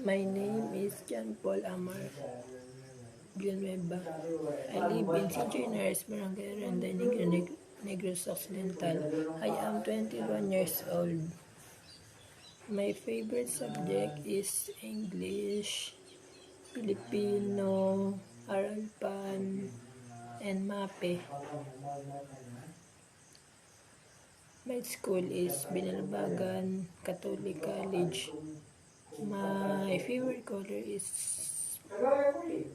My name is John Paul Amar Villanueva. I live in St. John's, Barangay Aranda, Negros Occidental. I am 21 years old. My favorite subject is English, Filipino, Aralpan, and MAPE. My school is Binalbagan Catholic College. My favorite color is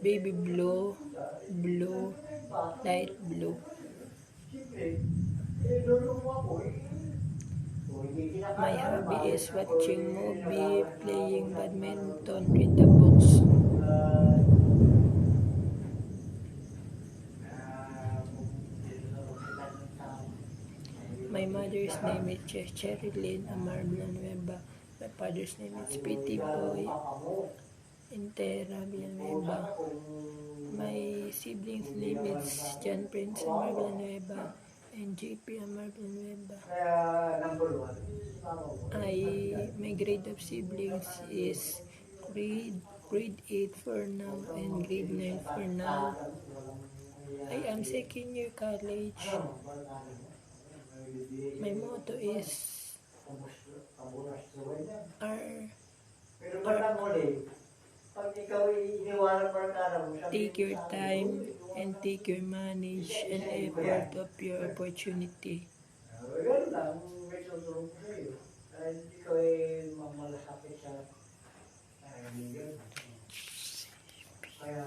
baby blue, light blue. My hobby is watching movie, playing badminton, read the books. My mother's name is Cherilyn Amar Villanueva. My father's name is Petit Boy Intera Villanueva. My siblings' name is John Prince Amar Villanueva and JP Amar Villanueva. My grade of siblings is grade 8 for now and grade 9 for now. I am second year college. My motto is take your time and take your manage and effort of your opportunity. Ganun lang, may susunod ko sa iyo. Kahit ikaw ay mamalasakit sa kaibigan. Kaya